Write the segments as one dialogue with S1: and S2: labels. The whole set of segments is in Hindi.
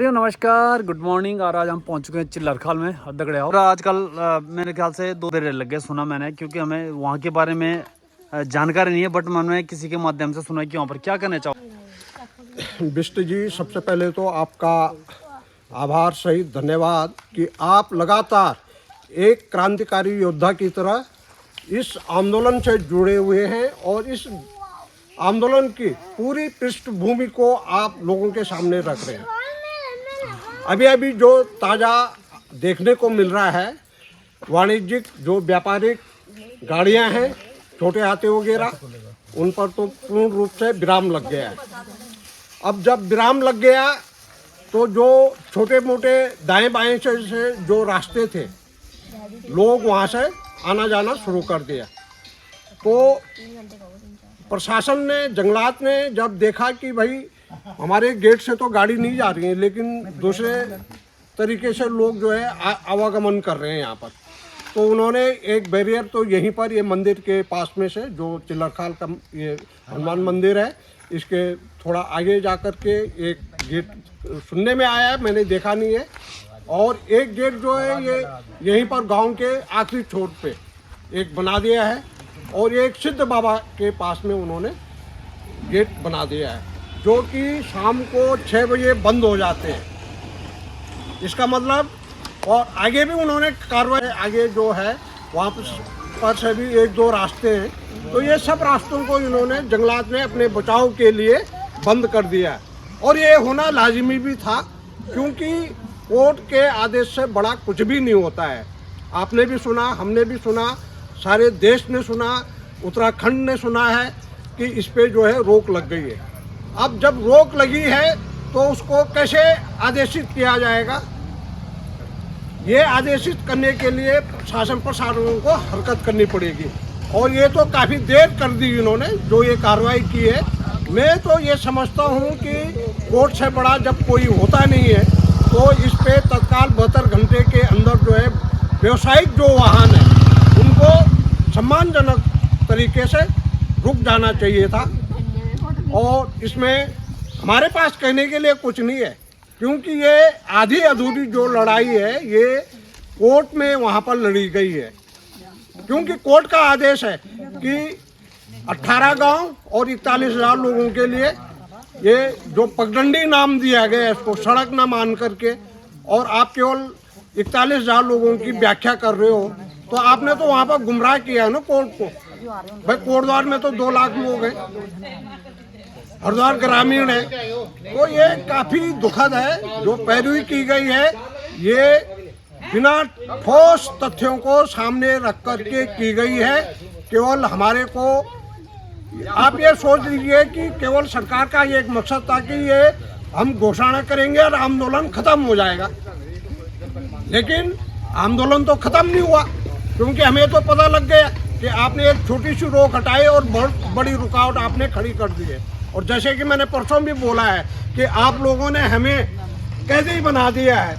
S1: नमस्कार, गुड मॉर्निंग। और आज हम पहुंच चुके हैं चिल्लरखाल में दगड़िया। और आजकल मेरे ख्याल से 2 दिन लग गए, सुना मैंने, क्योंकि हमें वहाँ के बारे में जानकारी नहीं है, बट मैंने किसी के माध्यम से सुना कि वहाँ पर क्या करना चाहो।
S2: बिष्ट जी, सबसे पहले तो आपका आभार सहित धन्यवाद कि आप लगातार एक क्रांतिकारी योद्धा की तरह इस आंदोलन से जुड़े हुए हैं और इस आंदोलन की पूरी पृष्ठभूमि को आप लोगों के सामने रख रहे हैं। अभी अभी जो ताज़ा देखने को मिल रहा है, वाणिज्यिक जो व्यापारिक गाड़ियां हैं, छोटे हाथी वगैरह, उन पर तो पूर्ण रूप से विराम लग गया है। अब जब विराम लग गया तो जो छोटे मोटे दाएं बाएं से जो रास्ते थे, लोग वहां से आना जाना शुरू कर दिया। तो प्रशासन ने, जंगलात ने जब देखा कि भाई हमारे गेट से तो गाड़ी नहीं जा रही है, लेकिन दूसरे तरीके से लोग जो है आवागमन कर रहे हैं यहाँ पर, तो उन्होंने एक बैरियर तो यहीं पर, ये मंदिर के पास में से, जो चिल्लरखाल का ये हनुमान मंदिर है, इसके थोड़ा आगे जा कर के एक गेट सुनने में आया है, मैंने देखा नहीं है। और एक गेट जो है ये यहीं पर गांव के आखिरी छोर पे एक बना दिया है, और एक सिद्ध बाबा के पास में उन्होंने गेट बना दिया है, जो कि शाम को 6 बजे बंद हो जाते हैं। इसका मतलब, और आगे भी उन्होंने कार्रवाई, आगे जो है वहाँ पर से भी 1-2 रास्ते हैं, तो ये सब रास्तों को इन्होंने जंगलात में अपने बचाव के लिए बंद कर दिया है। और ये होना लाजिमी भी था, क्योंकि कोर्ट के आदेश से बड़ा कुछ भी नहीं होता है। आपने भी सुना, हमने भी सुना, सारे देश ने सुना, उत्तराखंड ने सुना है कि इस पे जो है रोक लग गई है। अब जब रोक लगी है तो उसको कैसे आदेशित किया जाएगा? ये आदेशित करने के लिए शासन प्रशासन को हरकत करनी पड़ेगी, और ये तो काफ़ी देर कर दी इन्होंने जो ये कार्रवाई की है। मैं तो ये समझता हूँ कि कोर्ट से बड़ा जब कोई होता नहीं है, तो इस पे तत्काल 72 घंटे के अंदर जो है व्यवसायिक जो वाहन है उनको सम्मानजनक तरीके से रुक जाना चाहिए था। और इसमें हमारे पास कहने के लिए कुछ नहीं है, क्योंकि ये आधी अधूरी जो लड़ाई है ये कोर्ट में वहाँ पर लड़ी गई है। क्योंकि कोर्ट का आदेश है कि 18 गांव और 41,000 लोगों के लिए ये जो पगडंडी नाम दिया गया है, इसको सड़क ना मान करके, और आप केवल 41,000 लोगों की व्याख्या कर रहे हो, तो आपने तो वहाँ पर गुमराह किया है ना कोर्ट को। भाई कोटद्वार में तो 2 लाख लोग हैं, हरिद्वार ग्रामीण है, तो ये काफ़ी दुखद है जो पैरवी की गई है। ये बिना ठोस तथ्यों को सामने रख कर के की गई है। केवल हमारे को, आप ये सोच लीजिए कि केवल सरकार का ये एक मकसद था कि ये हम घोषणा करेंगे और आंदोलन खत्म हो जाएगा, लेकिन आंदोलन तो खत्म नहीं हुआ, क्योंकि हमें तो पता लग गया कि आपने एक छोटी सी रोक हटाई और बहुत बड़ी रुकावट आपने खड़ी कर दी है। और जैसे कि मैंने परसों भी बोला है कि आप लोगों ने हमें कैदी बना दिया है।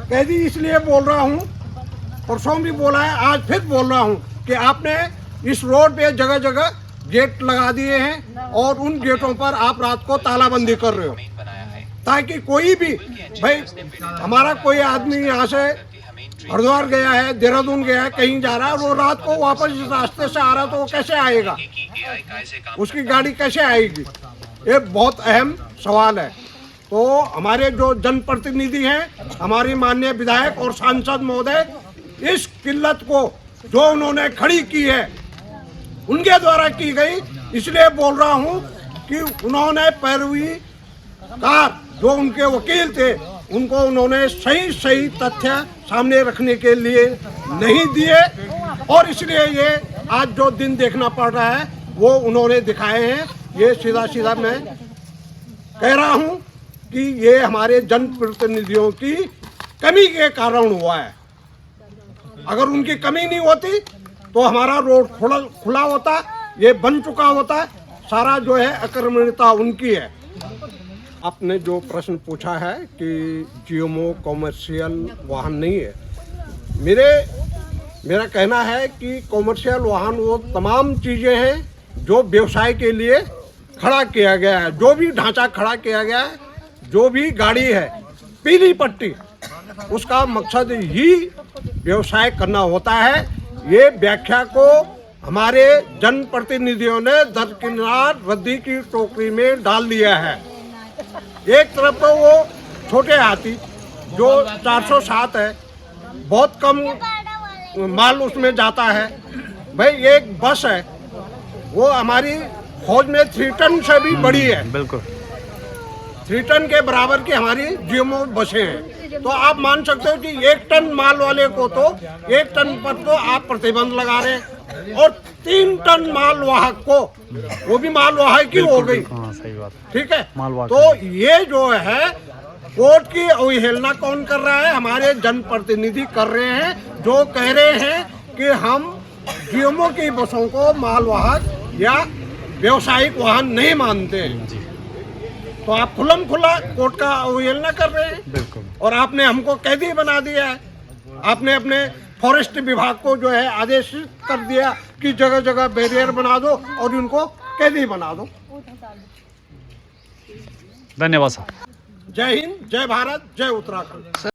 S2: कैदी इसलिए बोल रहा हूँ, परसों भी बोला है, आज फिर बोल रहा हूँ कि आपने इस रोड पे जगह जगह गेट लगा दिए हैं, और उन गेटों पर आप रात को तालाबंदी कर रहे हो, ताकि कोई भी, भाई हमारा कोई आदमी यहाँ से हरिद्वार गया है, देहरादून गया है, कहीं जा रहा है, वो रात को वापस इस रास्ते से आ रहा है, तो वो कैसे आएगा? उसकी गाड़ी कैसे आएगी? ये बहुत अहम सवाल है। तो हमारे जो जनप्रतिनिधि हैं, हमारी माननीय विधायक और सांसद महोदय, इस किल्लत को जो उन्होंने खड़ी की है उनके द्वारा की गई, इसलिए बोल रहा हूँ कि उन्होंने पैरवी कार, जो उनके वकील थे, उनको उन्होंने सही तथ्य सामने रखने के लिए नहीं दिए, और इसलिए ये आज जो दिन देखना पड़ रहा है वो उन्होंने दिखाए हैं। ये सीधा मैं कह रहा हूँ कि ये हमारे जनप्रतिनिधियों की कमी के कारण हुआ है। अगर उनकी कमी नहीं होती तो हमारा रोड खुला होता, ये बन चुका होता। सारा जो है आक्रमणीयता उनकी है। आपने जो प्रश्न पूछा है कि जीएमओ कॉमर्शियल वाहन नहीं है, मेरा कहना है कि कॉमर्शियल वाहन वो तमाम चीज़ें हैं जो व्यवसाय के लिए खड़ा किया गया है। जो भी ढांचा खड़ा किया गया है जो भी गाड़ी है पीली पट्टी, उसका मकसद ही व्यवसाय करना होता है। ये व्याख्या को हमारे जनप्रतिनिधियों ने दरकिनार रद्दी की टोकरी में डाल दिया है। एक तरफ तो वो छोटे हाथी जो 407 है, बहुत कम माल उसमें जाता है। भाई एक बस है, वो हमारी फौज में 3 टन से भी बड़ी है,
S1: बिल्कुल
S2: 3 टन के बराबर की हमारी जीएमओ बसें हैं। तो आप मान सकते हो कि 1 टन माल वाले को तो 1 टन पर तो आप प्रतिबंध लगा रहे हैं, और 3 टन माल वाहक को, वो भी माल वाहक की हो गई।
S1: हाँ सही बात,
S2: ठीक है,
S1: मालवाहक।
S2: तो ये जो है कोर्ट की अवहेलना कौन कर रहा है? हमारे जनप्रतिनिधि कर रहे हैं, जो कह रहे हैं कि हम जीएमओ की बसों को मालवाहक या व्यवसायिक वाहन नहीं मानते हैं।
S1: जी
S2: तो आप खुल्लम खुला कोर्ट का अवहेलना कर रहे हैं,
S1: बिल्कुल।
S2: और आपने हमको कैदी बना दिया है। आपने अपने फॉरेस्ट विभाग को जो है आदेशित कर दिया कि जगह जगह बैरियर बना दो और इनको कैदी बना दो।
S1: धन्यवाद सर।
S2: जय हिंद, जय भारत, जय उत्तराखंड।